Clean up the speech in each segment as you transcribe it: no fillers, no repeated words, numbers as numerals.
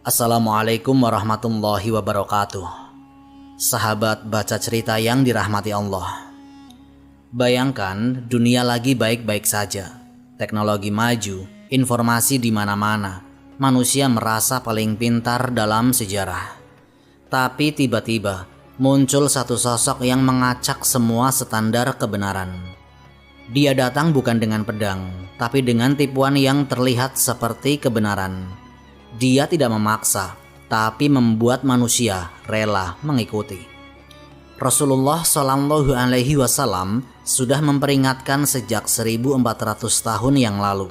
Assalamualaikum warahmatullahi wabarakatuh. Sahabat baca cerita yang dirahmati Allah. Bayangkan dunia lagi baik-baik saja. Teknologi maju, informasi di mana-mana. Manusia merasa paling pintar dalam sejarah. Tapi tiba-tiba muncul satu sosok yang mengacak semua standar kebenaran. Dia datang bukan dengan pedang, tapi dengan tipuan yang terlihat seperti kebenaran. Dia tidak memaksa, tapi membuat manusia rela mengikuti. Rasulullah Shallallahu Alaihi Wasallam sudah memperingatkan sejak 1400 tahun yang lalu.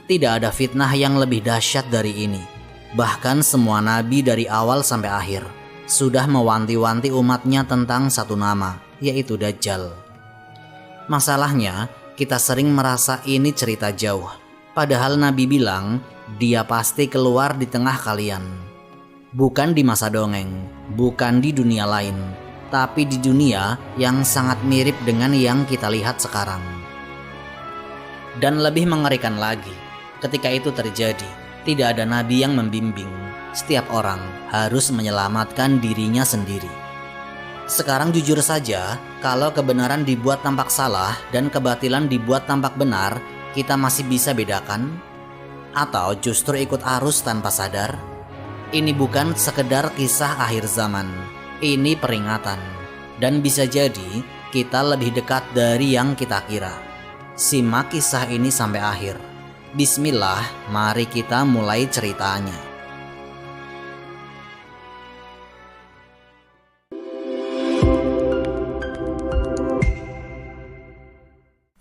Tidak ada fitnah yang lebih dahsyat dari ini. Bahkan semua nabi dari awal sampai akhir sudah mewanti-wanti umatnya tentang satu nama, yaitu Dajjal. Masalahnya, kita sering merasa ini cerita jauh. Padahal Nabi bilang, dia pasti keluar di tengah kalian. Bukan di masa dongeng, bukan di dunia lain, tapi di dunia yang sangat mirip dengan yang kita lihat sekarang. Dan lebih mengerikan lagi, ketika itu terjadi, tidak ada nabi yang membimbing. Setiap orang harus menyelamatkan dirinya sendiri. Sekarang jujur saja, kalau kebenaran dibuat tampak salah dan kebatilan dibuat tampak benar, kita masih bisa bedakan? Atau justru ikut arus tanpa sadar? Ini bukan sekedar kisah akhir zaman, ini peringatan. Dan bisa jadi kita lebih dekat dari yang kita kira. Simak kisah ini sampai akhir. Bismillah, mari kita mulai ceritanya.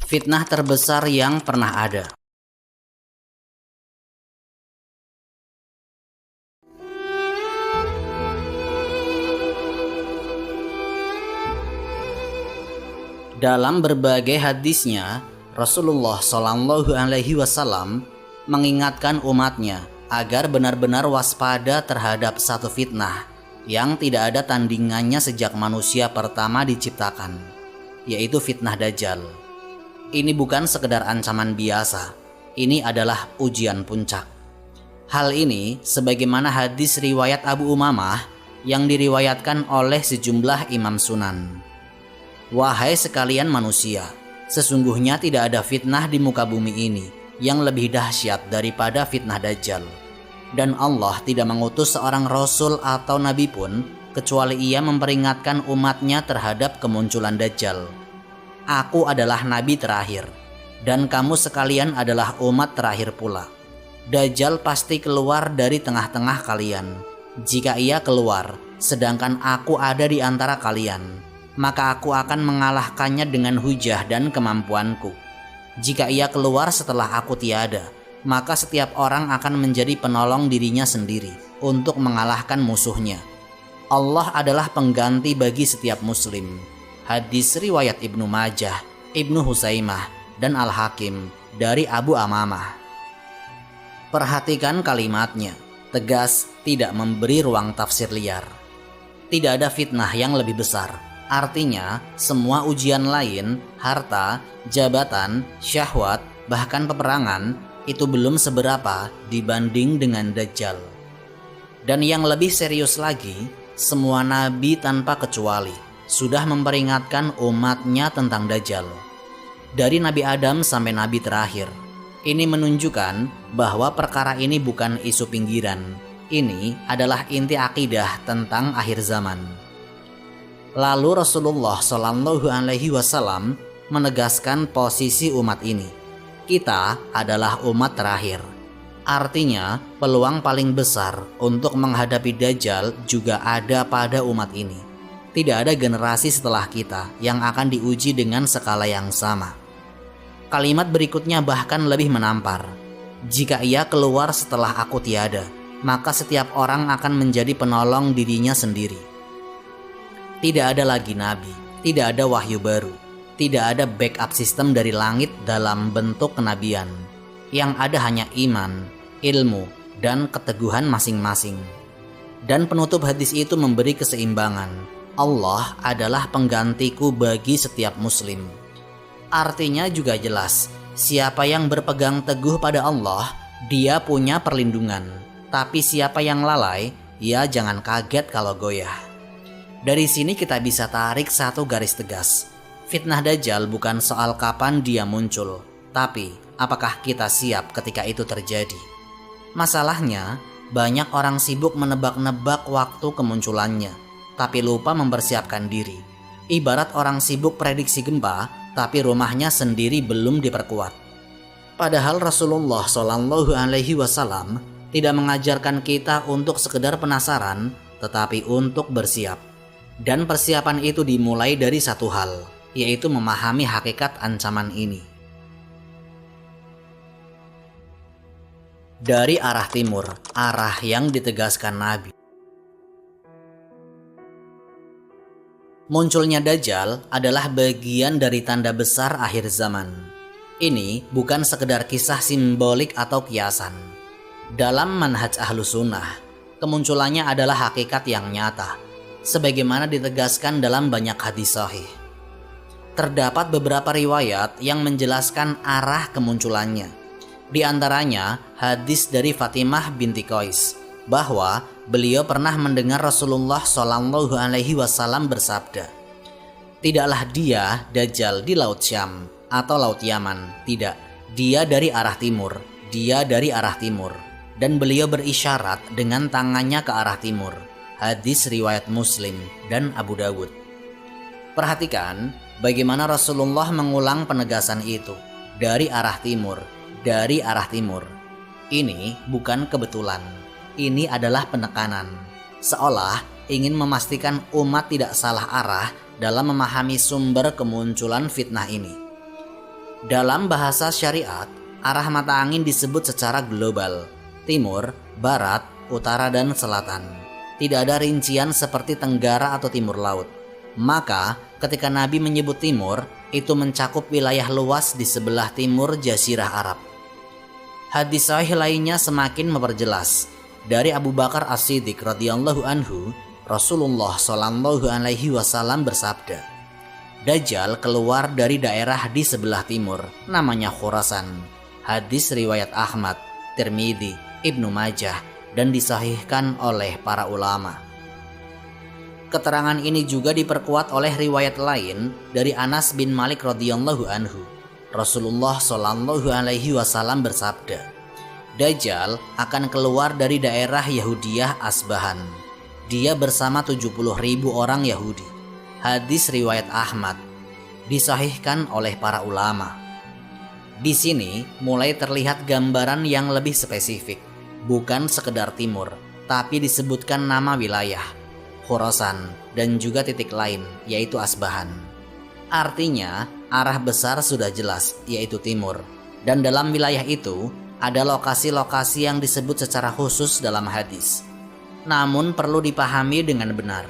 Fitnah terbesar yang pernah ada. Dalam berbagai hadisnya, Rasulullah Shallallahu Alaihi Wasallam mengingatkan umatnya agar benar-benar waspada terhadap satu fitnah yang tidak ada tandingannya sejak manusia pertama diciptakan, yaitu fitnah Dajjal. Ini bukan sekedar ancaman biasa, ini adalah ujian puncak. Hal ini sebagaimana hadis riwayat Abu Umamah yang diriwayatkan oleh sejumlah imam sunan. Wahai sekalian manusia, sesungguhnya tidak ada fitnah di muka bumi ini yang lebih dahsyat daripada fitnah Dajjal. Dan Allah tidak mengutus seorang rasul atau nabi pun kecuali ia memperingatkan umatnya terhadap kemunculan Dajjal. Aku adalah nabi terakhir, dan kamu sekalian adalah umat terakhir pula. Dajjal pasti keluar dari tengah-tengah kalian. Jika ia keluar, sedangkan aku ada di antara kalian, maka aku akan mengalahkannya dengan hujah dan kemampuanku. Jika ia keluar setelah aku tiada, maka setiap orang akan menjadi penolong dirinya sendiri untuk mengalahkan musuhnya. Allah adalah pengganti bagi setiap muslim. Hadis riwayat Ibnu Majah, Ibnu Huzaimah, dan Al-Hakim dari Abu Amamah. Perhatikan kalimatnya, tegas, tidak memberi ruang tafsir liar. Tidak ada fitnah yang lebih besar. Artinya, semua ujian lain, harta, jabatan, syahwat, bahkan peperangan, itu belum seberapa dibanding dengan Dajjal. Dan yang lebih serius lagi, semua nabi tanpa kecuali sudah memperingatkan umatnya tentang Dajjal. Dari Nabi Adam sampai nabi terakhir. Ini menunjukkan bahwa perkara ini bukan isu pinggiran. Ini adalah inti akidah tentang akhir zaman. Lalu Rasulullah Shallallahu Alaihi Wasallam menegaskan posisi umat ini. Kita adalah umat terakhir. Artinya peluang paling besar untuk menghadapi Dajjal juga ada pada umat ini. Tidak ada generasi setelah kita yang akan diuji dengan skala yang sama. Kalimat berikutnya bahkan lebih menampar. Jika ia keluar setelah aku tiada, maka setiap orang akan menjadi penolong dirinya sendiri. Tidak ada lagi nabi, tidak ada wahyu baru, tidak ada backup sistem dari langit dalam bentuk kenabian. Yang ada hanya iman, ilmu, dan keteguhan masing-masing. Dan penutup hadis itu memberi keseimbangan. Allah adalah penggantiku bagi setiap muslim. Artinya juga jelas, siapa yang berpegang teguh pada Allah, dia punya perlindungan. Tapi siapa yang lalai, ya jangan kaget kalau goyah. Dari sini kita bisa tarik satu garis tegas. Fitnah Dajjal bukan soal kapan dia muncul, tapi apakah kita siap ketika itu terjadi. Masalahnya, banyak orang sibuk menebak-nebak waktu kemunculannya, tapi lupa mempersiapkan diri. Ibarat orang sibuk prediksi gempa, tapi rumahnya sendiri belum diperkuat. Padahal Rasulullah SAW tidak mengajarkan kita untuk sekedar penasaran, tetapi untuk bersiap. Dan persiapan itu dimulai dari satu hal, yaitu memahami hakikat ancaman ini. Dari arah timur, arah yang ditegaskan Nabi. Munculnya Dajjal adalah bagian dari tanda besar akhir zaman. Ini bukan sekedar kisah simbolik atau kiasan. Dalam manhaj Ahlus Sunnah, kemunculannya adalah hakikat yang nyata, sebagaimana ditegaskan dalam banyak hadis sahih. Terdapat beberapa riwayat yang menjelaskan arah kemunculannya. Di antaranya hadis dari Fatimah binti Qais bahwa beliau pernah mendengar Rasulullah SAW bersabda, "Tidaklah dia Dajjal di Laut Syam atau Laut Yaman, tidak, dia dari arah timur, dia dari arah timur." Dan beliau berisyarat dengan tangannya ke arah timur. Hadis riwayat Muslim dan Abu Dawud. Perhatikan bagaimana Rasulullah mengulang penegasan itu. Dari arah timur, dari arah timur. Ini bukan kebetulan. Ini adalah penekanan. Seolah ingin memastikan umat tidak salah arah dalam memahami sumber kemunculan fitnah ini. Dalam bahasa syariat, arah mata angin disebut secara global. Timur, barat, utara, dan selatan. Tidak ada rincian seperti tenggara atau timur laut. Maka ketika Nabi menyebut timur, itu mencakup wilayah luas di sebelah timur Jazirah Arab. Hadis sahih lainnya semakin memperjelas. Dari Abu Bakar As-Siddiq radhiyallahu anhu, Rasulullah SAW bersabda, "Dajjal keluar dari daerah di sebelah timur, namanya Khurasan." Hadis riwayat Ahmad, Tirmidzi, Ibnu Majah, dan disahihkan oleh para ulama. Keterangan ini juga diperkuat oleh riwayat lain dari Anas bin Malik radhiyallahu anhu. Rasulullah SAW bersabda, "Dajjal akan keluar dari daerah Yahudiyah Asbahan. Dia bersama 70.000 orang Yahudi." Hadis riwayat Ahmad, disahihkan oleh para ulama. Di sini mulai terlihat gambaran yang lebih spesifik. Bukan sekedar timur, tapi disebutkan nama wilayah, Khurasan, dan juga titik lain, yaitu Asbahan. Artinya, arah besar sudah jelas, yaitu timur. Dan dalam wilayah itu, ada lokasi-lokasi yang disebut secara khusus dalam hadis. Namun perlu dipahami dengan benar.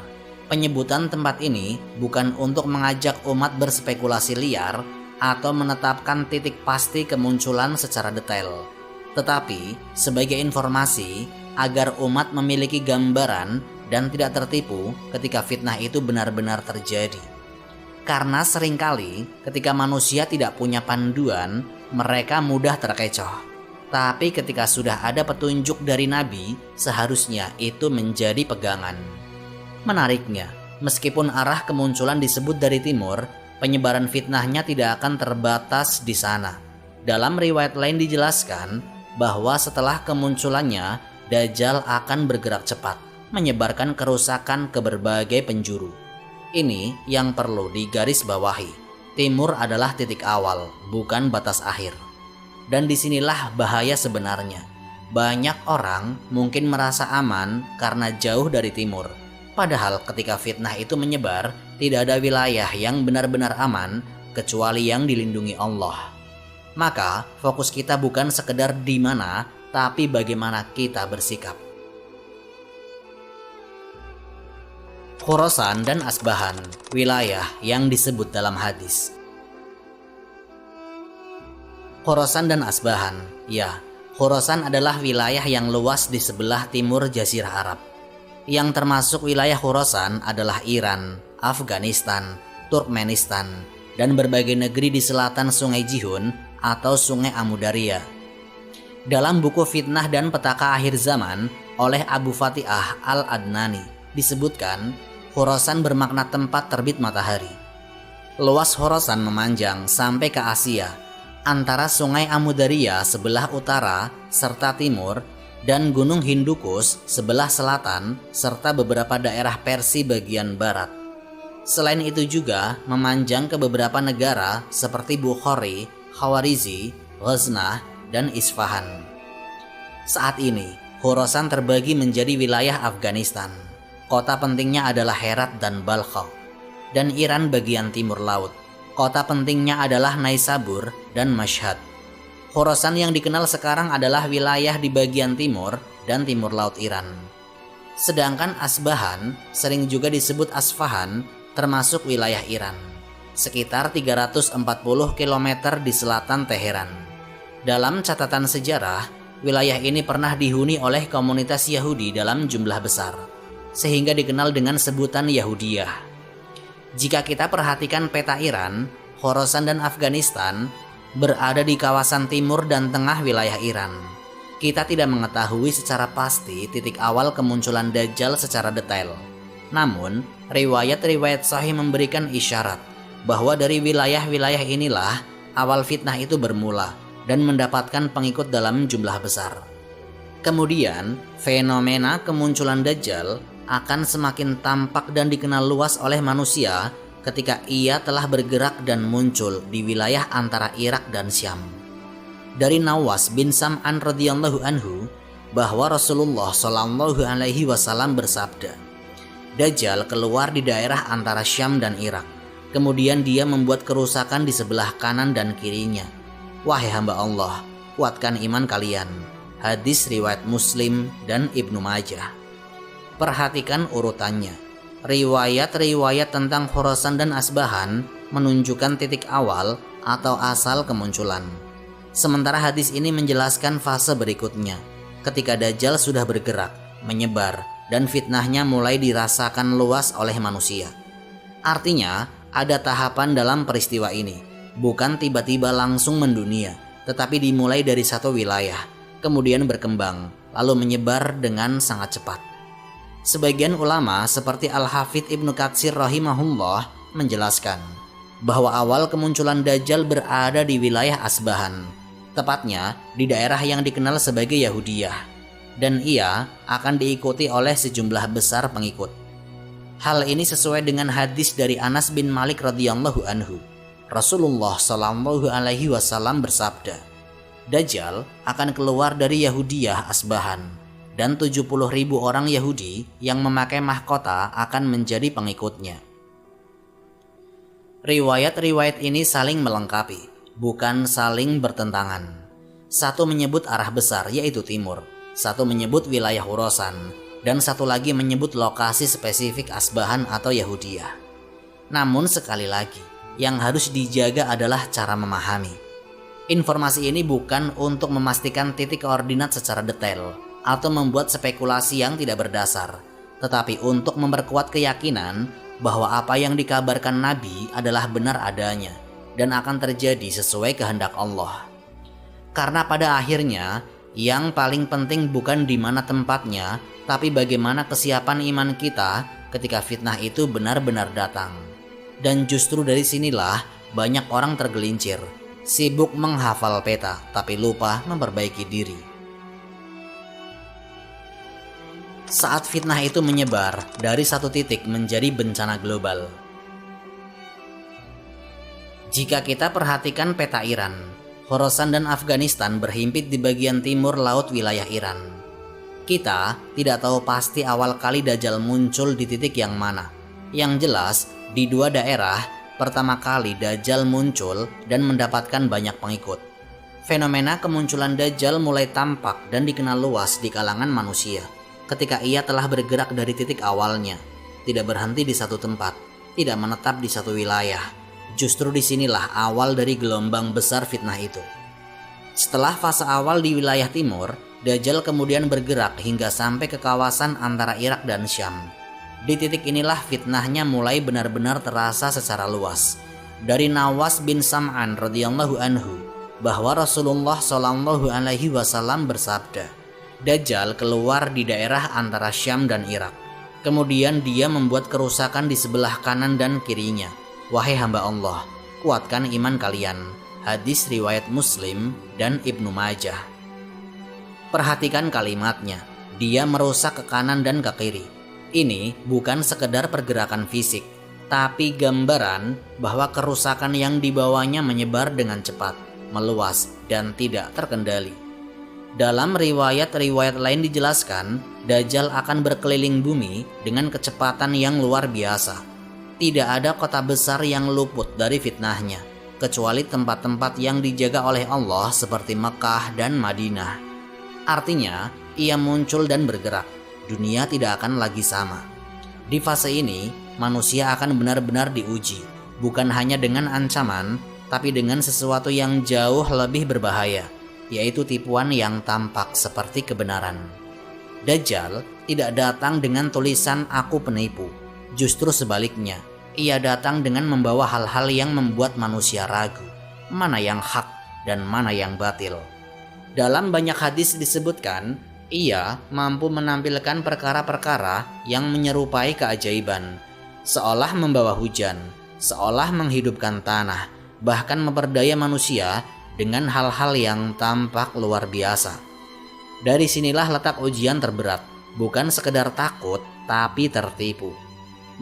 Penyebutan tempat ini bukan untuk mengajak umat berspekulasi liar atau menetapkan titik pasti kemunculan secara detail. Tetapi sebagai informasi agar umat memiliki gambaran dan tidak tertipu ketika fitnah itu benar-benar terjadi. Karena seringkali ketika manusia tidak punya panduan, mereka mudah terkecoh. Tapi ketika sudah ada petunjuk dari Nabi, seharusnya itu menjadi pegangan. Menariknya, meskipun arah kemunculan disebut dari timur, penyebaran fitnahnya tidak akan terbatas di sana. Dalam riwayat lain dijelaskan bahwa setelah kemunculannya, Dajjal akan bergerak cepat, menyebarkan kerusakan ke berbagai penjuru. Ini yang perlu digarisbawahi. Timur adalah titik awal, bukan batas akhir. Dan disinilah bahaya sebenarnya. Banyak orang mungkin merasa aman karena jauh dari timur. Padahal ketika fitnah itu menyebar, tidak ada wilayah yang benar-benar aman kecuali yang dilindungi Allah. Maka fokus kita bukan sekedar di mana, tapi bagaimana kita bersikap. Khurasan dan Asbahan, wilayah yang disebut dalam hadis. Khurasan dan Asbahan, ya, Khurasan adalah wilayah yang luas di sebelah timur Jazirah Arab. Yang termasuk wilayah Khurasan adalah Iran, Afghanistan, Turkmenistan, dan berbagai negeri di selatan Sungai Jihun atau Sungai Amudarya. Dalam buku Fitnah dan Petaka Akhir Zaman oleh Abu Fatihah Al-Adnani disebutkan Khorasan bermakna tempat terbit matahari. Luas Khorasan memanjang sampai ke Asia, antara Sungai Amudarya sebelah utara serta timur dan Gunung Hindukus sebelah selatan serta beberapa daerah Persia bagian barat. Selain itu juga memanjang ke beberapa negara seperti Bukhari, Khawarizi, Ghaznah, dan Isfahan. Saat ini, Khorasan terbagi menjadi wilayah Afghanistan. Kota pentingnya adalah Herat dan Balkh, dan Iran bagian timur laut. Kota pentingnya adalah Naisabur dan Mashhad. Khorasan yang dikenal sekarang adalah wilayah di bagian timur dan timur laut Iran. Sedangkan Asbahan sering juga disebut Asfahan, termasuk wilayah Iran, sekitar 340 km di selatan Teheran. Dalam catatan sejarah, wilayah ini pernah dihuni oleh komunitas Yahudi dalam jumlah besar, sehingga dikenal dengan sebutan Yahudiyah. Jika kita perhatikan peta Iran, Khorasan dan Afghanistan berada di kawasan timur dan tengah wilayah Iran. Kita tidak mengetahui secara pasti titik awal kemunculan Dajjal secara detail. Namun, riwayat-riwayat sahih memberikan isyarat bahwa dari wilayah-wilayah inilah awal fitnah itu bermula dan mendapatkan pengikut dalam jumlah besar. Kemudian, fenomena kemunculan Dajjal akan semakin tampak dan dikenal luas oleh manusia ketika ia telah bergerak dan muncul di wilayah antara Irak dan Syam. Dari Nawas bin Sam'an radhiyallahu anhu bahwa Rasulullah shallallahu alaihi wasallam bersabda, Dajjal keluar di daerah antara Syam dan Irak. Kemudian dia membuat kerusakan di sebelah kanan dan kirinya. Wahai hamba Allah, kuatkan iman kalian. Hadis riwayat Muslim dan Ibnu Majah. Perhatikan urutannya. Riwayat-riwayat tentang Khorasan dan Asbahan menunjukkan titik awal atau asal kemunculan. Sementara hadis ini menjelaskan fase berikutnya, ketika Dajjal sudah bergerak, menyebar, dan fitnahnya mulai dirasakan luas oleh manusia. Artinya, ada tahapan dalam peristiwa ini, bukan tiba-tiba langsung mendunia, tetapi dimulai dari satu wilayah, kemudian berkembang, lalu menyebar dengan sangat cepat. Sebagian ulama seperti Al-Hafidz Ibnu Katsir rahimahullah menjelaskan bahwa awal kemunculan Dajjal berada di wilayah Asbahan, tepatnya di daerah yang dikenal sebagai Yahudiyah, dan ia akan diikuti oleh sejumlah besar pengikut. Hal ini sesuai dengan hadis dari Anas bin Malik radhiyallahu anhu. Rasulullah shallallahu alaihi wasallam bersabda, Dajjal akan keluar dari Yahudiyah Asbahan, dan 70.000 orang Yahudi yang memakai mahkota akan menjadi pengikutnya. Riwayat-riwayat ini saling melengkapi, bukan saling bertentangan. Satu menyebut arah besar yaitu timur, satu menyebut wilayah Khorasan, dan satu lagi menyebut lokasi spesifik Asbahan atau Yahudiyah. Namun sekali lagi, yang harus dijaga adalah cara memahami. Informasi ini bukan untuk memastikan titik koordinat secara detail atau membuat spekulasi yang tidak berdasar, tetapi untuk memperkuat keyakinan bahwa apa yang dikabarkan Nabi adalah benar adanya dan akan terjadi sesuai kehendak Allah. Karena pada akhirnya, yang paling penting bukan di mana tempatnya, tapi bagaimana kesiapan iman kita ketika fitnah itu benar-benar datang. Dan justru dari sinilah banyak orang tergelincir, sibuk menghafal peta tapi lupa memperbaiki diri. Saat fitnah itu menyebar dari satu titik menjadi bencana global. Jika kita perhatikan peta Iran, Khorasan dan Afghanistan berhimpit di bagian timur laut wilayah Iran. Kita tidak tahu pasti awal kali Dajjal muncul di titik yang mana. Yang jelas, di dua daerah pertama kali Dajjal muncul dan mendapatkan banyak pengikut. Fenomena kemunculan Dajjal mulai tampak dan dikenal luas di kalangan manusia ketika ia telah bergerak dari titik awalnya, tidak berhenti di satu tempat, tidak menetap di satu wilayah. Justru disinilah awal dari gelombang besar fitnah itu. Setelah fase awal di wilayah timur, Dajjal kemudian bergerak hingga sampai ke kawasan antara Irak dan Syam. Di titik inilah fitnahnya mulai benar-benar terasa secara luas. Dari Nawas bin Sam'an radhiyallahu anhu bahwa Rasulullah Shallallahu Alaihi Wasallam bersabda, Dajjal keluar di daerah antara Syam dan Irak. Kemudian dia membuat kerusakan di sebelah kanan dan kirinya. Wahai hamba Allah, kuatkan iman kalian. Hadis riwayat Muslim dan Ibnu Majah. Perhatikan kalimatnya, dia merusak ke kanan dan ke kiri. Ini bukan sekedar pergerakan fisik, tapi gambaran bahwa kerusakan yang dibawanya menyebar dengan cepat, meluas, dan tidak terkendali. Dalam riwayat-riwayat lain dijelaskan, Dajjal akan berkeliling bumi dengan kecepatan yang luar biasa. Tidak ada kota besar yang luput dari fitnahnya, kecuali tempat-tempat yang dijaga oleh Allah seperti Mekah dan Madinah. Artinya, ia muncul dan bergerak. Dunia tidak akan lagi sama. Di fase ini, manusia akan benar-benar diuji, bukan hanya dengan ancaman, tapi dengan sesuatu yang jauh lebih berbahaya, yaitu tipuan yang tampak seperti kebenaran. Dajjal tidak datang dengan tulisan "Aku penipu", justru sebaliknya, ia datang dengan membawa hal-hal yang membuat manusia ragu, mana yang hak dan mana yang batil. Dalam banyak hadis disebutkan, ia mampu menampilkan perkara-perkara yang menyerupai keajaiban, seolah membawa hujan, seolah menghidupkan tanah, bahkan memperdaya manusia dengan hal-hal yang tampak luar biasa. Dari sinilah letak ujian terberat, bukan sekedar takut, tapi tertipu.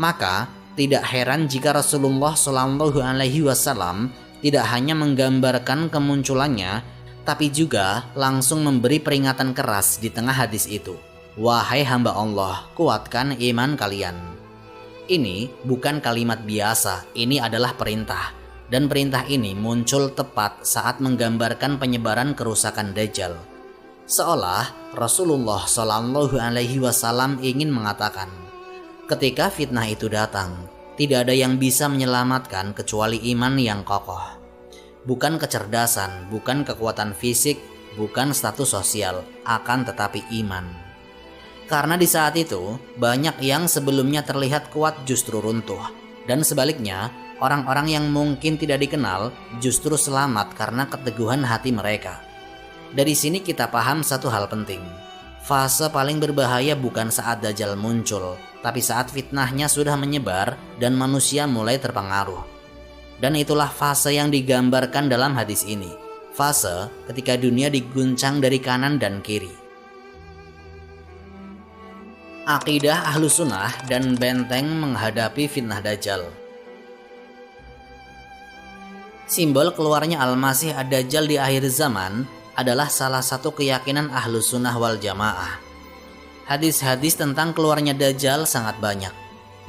Maka, tidak heran jika Rasulullah Shallallahu Alaihi Wasallam tidak hanya menggambarkan kemunculannya, tapi juga langsung memberi peringatan keras di tengah hadis itu. Wahai hamba Allah, kuatkan iman kalian. Ini bukan kalimat biasa, ini adalah perintah. Dan perintah ini muncul tepat saat menggambarkan penyebaran kerusakan Dajjal. Seolah Rasulullah Shallallahu Alaihi Wasallam ingin mengatakan, ketika fitnah itu datang, tidak ada yang bisa menyelamatkan kecuali iman yang kokoh. Bukan kecerdasan, bukan kekuatan fisik, bukan status sosial, akan tetapi iman. Karena di saat itu, banyak yang sebelumnya terlihat kuat justru runtuh. Dan sebaliknya, orang-orang yang mungkin tidak dikenal justru selamat karena keteguhan hati mereka. Dari sini kita paham satu hal penting. Fase paling berbahaya bukan saat Dajjal muncul, tapi saat fitnahnya sudah menyebar dan manusia mulai terpengaruh. Dan itulah fase yang digambarkan dalam hadis ini. Fase ketika dunia diguncang dari kanan dan kiri. Akidah Ahlus Sunnah dan benteng menghadapi fitnah Dajjal. Simbol keluarnya Al-Masih Ad-Dajjal di akhir zaman adalah salah satu keyakinan Ahlus Sunnah wal Jamaah. Hadis-hadis tentang keluarnya Dajjal sangat banyak,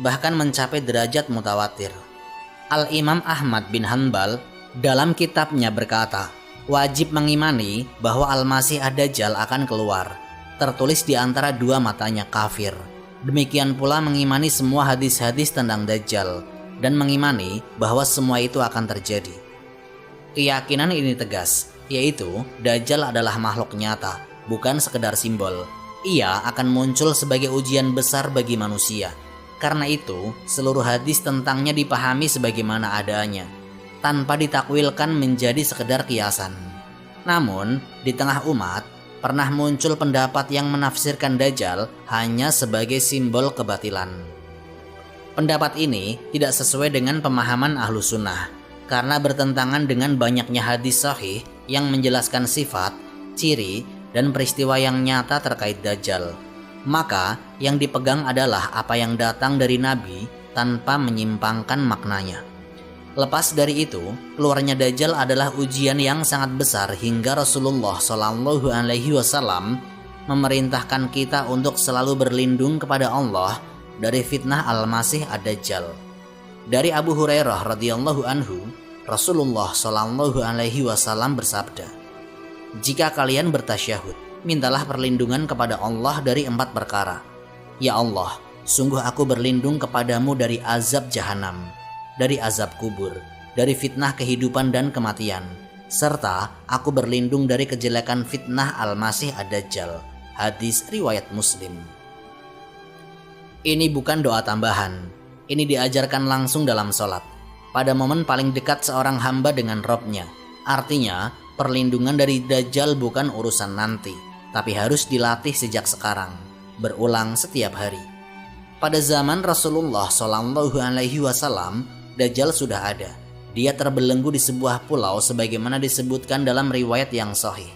bahkan mencapai derajat mutawatir. Al-Imam Ahmad bin Hanbal dalam kitabnya berkata, wajib mengimani bahwa Al-Masih Ad-Dajjal akan keluar, tertulis di antara dua matanya kafir. Demikian pula mengimani semua hadis-hadis tentang Dajjal, dan mengimani bahwa semua itu akan terjadi. Keyakinan ini tegas, yaitu Dajjal adalah makhluk nyata, bukan sekedar simbol. Ia akan muncul sebagai ujian besar bagi manusia. Karena itu, seluruh hadis tentangnya dipahami sebagaimana adanya, tanpa ditakwilkan menjadi sekedar kiasan. Namun, di tengah umat, pernah muncul pendapat yang menafsirkan Dajjal hanya sebagai simbol kebatilan. Pendapat ini tidak sesuai dengan pemahaman Ahlus Sunnah, karena bertentangan dengan banyaknya hadis sahih yang menjelaskan sifat, ciri, dan peristiwa yang nyata terkait Dajjal. Maka yang dipegang adalah apa yang datang dari Nabi tanpa menyimpangkan maknanya. Lepas dari itu, keluarnya Dajjal adalah ujian yang sangat besar hingga Rasulullah Shallallahu Alaihi Wasallam memerintahkan kita untuk selalu berlindung kepada Allah dari fitnah Al-Masih Ad-Dajjal. Dari Abu Hurairah radhiyallahu anhu, Rasulullah Shallallahu Alaihi Wasallam bersabda, jika kalian bertasyahud, mintalah perlindungan kepada Allah dari 4 perkara. Ya Allah, sungguh aku berlindung kepadamu dari azab jahanam, dari azab kubur, dari fitnah kehidupan dan kematian, serta aku berlindung dari kejelekan fitnah Al-Masih Ad-Dajjal. Hadis riwayat Muslim. Ini bukan doa tambahan, ini diajarkan langsung dalam sholat, pada momen paling dekat seorang hamba dengan Robnya. Artinya, Perlindungan dari Dajjal bukan urusan nanti, tapi harus dilatih sejak sekarang, berulang setiap hari. Pada zaman Rasulullah SAW, Dajjal sudah ada. Dia terbelenggu di sebuah pulau sebagaimana disebutkan dalam riwayat yang sahih.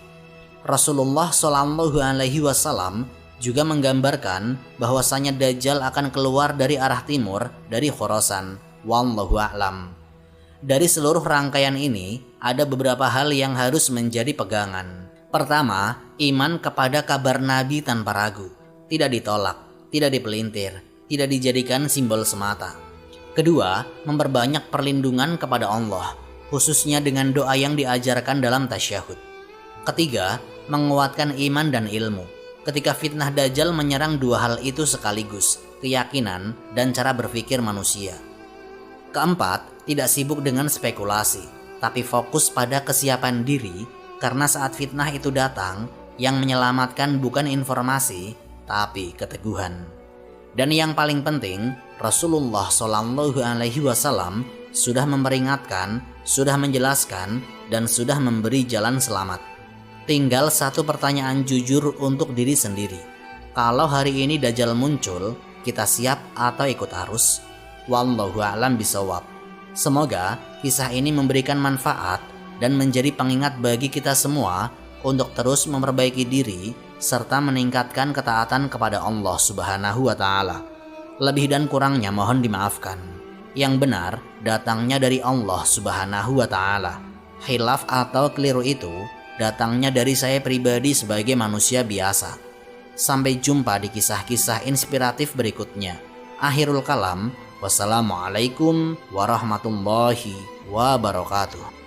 Rasulullah SAW juga menggambarkan bahwasanya Dajjal akan keluar dari arah timur dari Khurasan. Wallahu a'lam. Dari seluruh rangkaian ini, ada beberapa hal yang harus menjadi pegangan. Pertama, iman kepada kabar Nabi tanpa ragu. Tidak ditolak, tidak dipelintir, tidak dijadikan simbol semata. Kedua, memperbanyak perlindungan kepada Allah, khususnya dengan doa yang diajarkan dalam tasyahud. Ketiga, menguatkan iman dan ilmu. Ketika fitnah Dajjal menyerang dua hal itu sekaligus, keyakinan dan cara berpikir manusia. Keempat, tidak sibuk dengan spekulasi, tapi fokus pada kesiapan diri, karena saat fitnah itu datang, yang menyelamatkan bukan informasi, tapi keteguhan. Dan yang paling penting, Rasulullah SAW sudah memperingatkan, sudah menjelaskan, dan sudah memberi jalan selamat. Tinggal satu pertanyaan jujur untuk diri sendiri. Kalau hari ini Dajjal muncul, kita siap atau ikut arus? Wallahu a'lam bishawab. Semoga kisah ini memberikan manfaat dan menjadi pengingat bagi kita semua untuk terus memperbaiki diri serta meningkatkan ketaatan kepada Allah Subhanahu wa Ta'ala. Lebih dan kurangnya mohon dimaafkan. Yang benar datangnya dari Allah Subhanahu wa Ta'ala. Khilaf atau keliru itu datangnya dari saya pribadi sebagai manusia biasa. Sampai jumpa di kisah-kisah inspiratif berikutnya. Akhirul kalam. Wassalamualaikum warahmatullahi wabarakatuh.